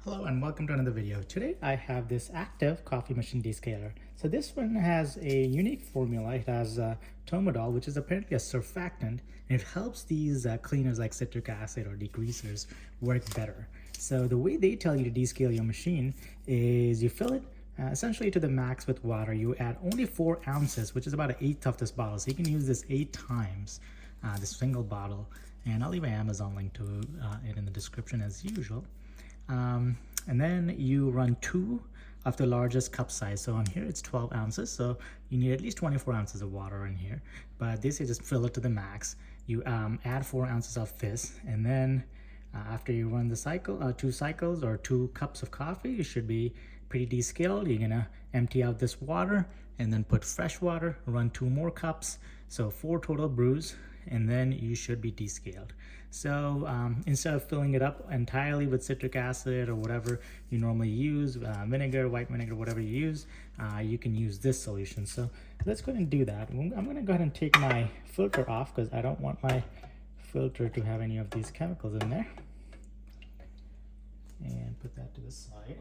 Hello and welcome to another video. Today I have this active coffee machine descaler. So this one has a unique formula. It has tomidol, which is apparently a surfactant, and it helps these cleaners like citric acid or degreasers work better. So the way they tell you to descale your machine is you fill it essentially to the max with water. You add only 4 ounces, which is about 1/8 of this bottle. So you can use this 8 times, this single bottle. And I'll leave an Amazon link to it in the description as usual. And then you run 2 of the largest cup size. So on here it's 12 ounces. So you need at least 24 ounces of water in here. But they say just fill it to the max. You add 4 ounces of this. And then after you run the cycle, 2 cycles or 2 cups of coffee, you should be pretty descaled. You're gonna empty out this water and then put fresh water, run 2 more cups. So 4 total brews, and then you should be descaled. So instead of filling it up entirely with citric acid or whatever you normally use, vinegar, white vinegar, whatever you use, you can use this solution. So let's go ahead and do that. I'm gonna go ahead and take my filter off because I don't want my filter to have any of these chemicals in there. And put that to the side.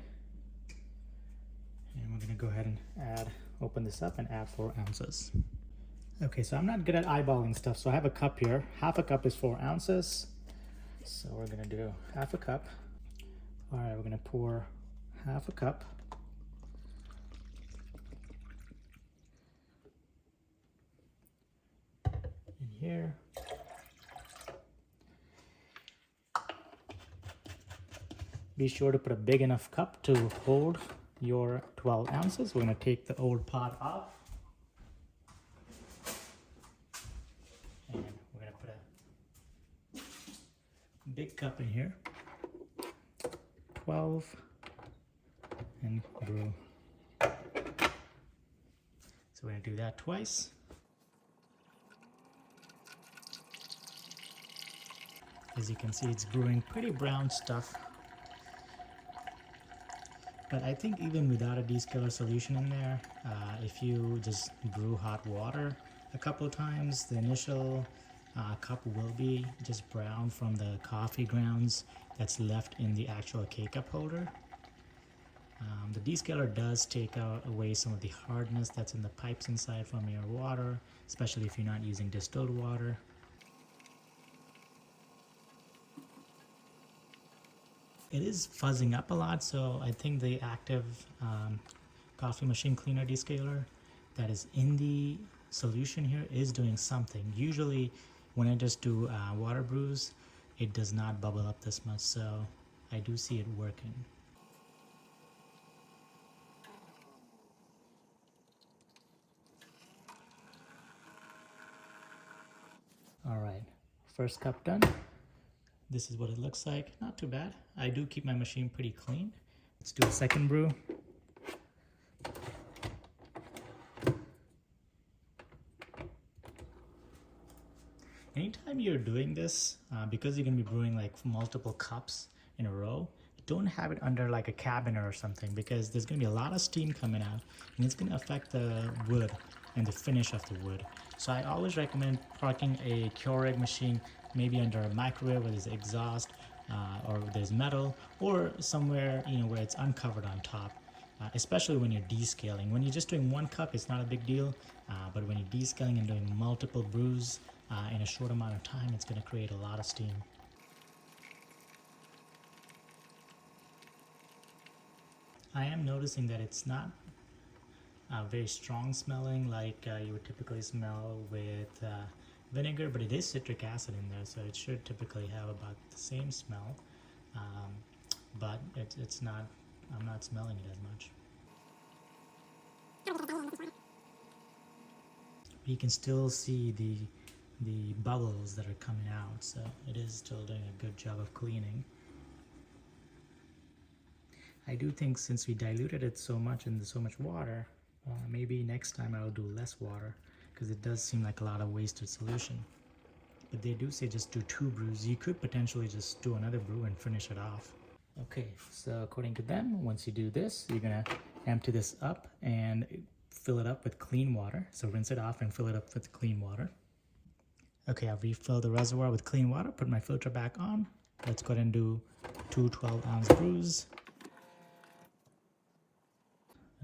And we're gonna go ahead and open this up and add 4 ounces. Okay, so I'm not good at eyeballing stuff, so I have a cup here. Half a cup is 4 ounces. So we're gonna do half a cup. All right, we're gonna pour half a cup. In here. Be sure to put a big enough cup to hold your 12 ounces. We're gonna take the old pot off. Big cup in here, 12, and brew. So we're gonna do that twice. As you can see, it's brewing pretty brown stuff. But I think even without a descaler solution in there, if you just brew hot water a couple of times, the initial cup will be just brown from the coffee grounds that's left in the actual K-cup holder. The descaler does take away some of the hardness that's in the pipes inside from your water, especially if you're not using distilled water. It is fuzzing up a lot, so I think the active coffee machine cleaner descaler that is in the solution here is doing something. Usually when I just do water brews, it does not bubble up this much, so I do see it working. All right, first cup done. This is what it looks like. Not too bad. I do keep my machine pretty clean. Let's do a second brew. Anytime you're doing this, because you're gonna be brewing like multiple cups in a row, don't have it under like a cabinet or something, because there's gonna be a lot of steam coming out and it's gonna affect the wood and the finish of the wood. So I always recommend parking a Keurig machine maybe under a microwave where there's exhaust or there's metal, or somewhere where it's uncovered on top. Especially when you're descaling. When you're just doing 1 cup, it's not a big deal, but when you're descaling and doing multiple brews in a short amount of time, it's going to create a lot of steam. I am noticing that it's not very strong smelling like you would typically smell with vinegar, but it is citric acid in there, so it should typically have about the same smell, but it's not. I'm not smelling it as much. You can still see the bubbles that are coming out, so it is still doing a good job of cleaning. I do think since we diluted it so much in so much water, maybe next time I'll do less water, because it does seem like a lot of wasted solution. But they do say just do 2 brews. You could potentially just do another brew and finish it off. Okay, so according to them, once you do this, you're gonna empty this up and fill it up with clean water. So rinse it off and fill it up with clean water. Okay, I've refilled the reservoir with clean water, put my filter back on. Let's go ahead and do 2 12-ounce brews.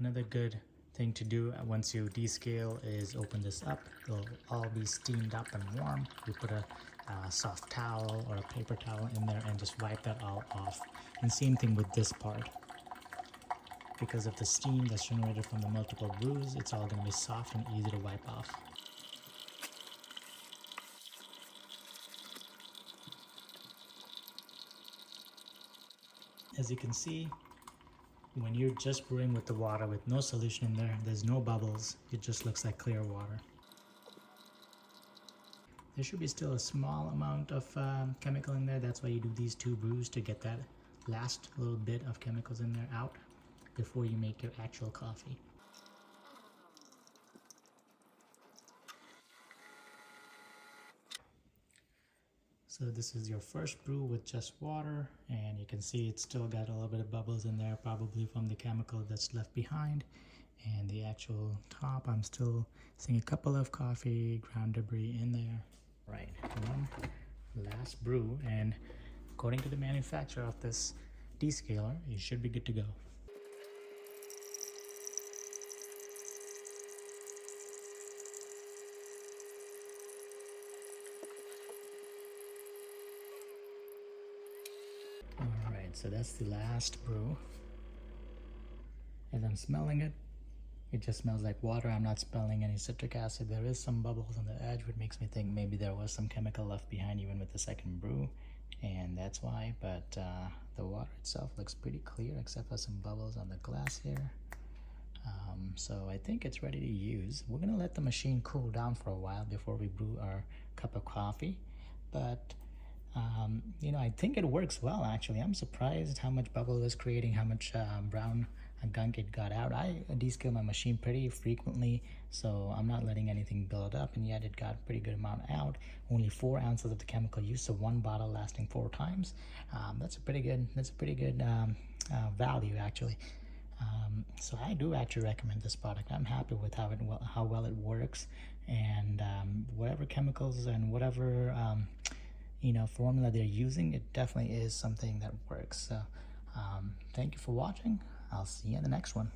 Another good thing to do once you descale is open this up. It'll all be steamed up and warm. You put a soft towel or a paper towel in there and just wipe that all off. And same thing with this part. Because of the steam that's generated from the multiple brews, it's all going to be soft and easy to wipe off. As you can see, when you're just brewing with the water with no solution in there, there's no bubbles, it just looks like clear water. There should be still a small amount of chemical in there. That's why you do these 2 brews, to get that last little bit of chemicals in there out before you make your actual coffee. So this is your first brew with just water, and you can see it's still got a little bit of bubbles in there, probably from the chemical that's left behind. And the actual top, I'm still seeing a couple of coffee ground debris in there. Right, one last brew, and according to the manufacturer of this descaler, you should be good to go. Alright, so that's the last brew. As I'm smelling it, it just smells like water. I'm not smelling any citric acid. There is some bubbles on the edge, which makes me think maybe there was some chemical left behind even with the second brew, and that's why. But the water itself looks pretty clear except for some bubbles on the glass here. So I think it's ready to use. We're gonna let the machine cool down for a while before we brew our cup of coffee, but you know, I think it works well actually. I'm surprised how much bubble it's creating, how much brown gunk it got out. I descale my machine pretty frequently, so I'm not letting anything build up, and yet it got a pretty good amount out. Only 4 ounces of the chemical use, so 1 bottle lasting 4 times. That's a pretty good value actually. So I do actually recommend this product. I'm happy with how well it works, and whatever chemicals and whatever you know, formula they're using, it definitely is something that works. So thank you for watching. I'll see you in the next one.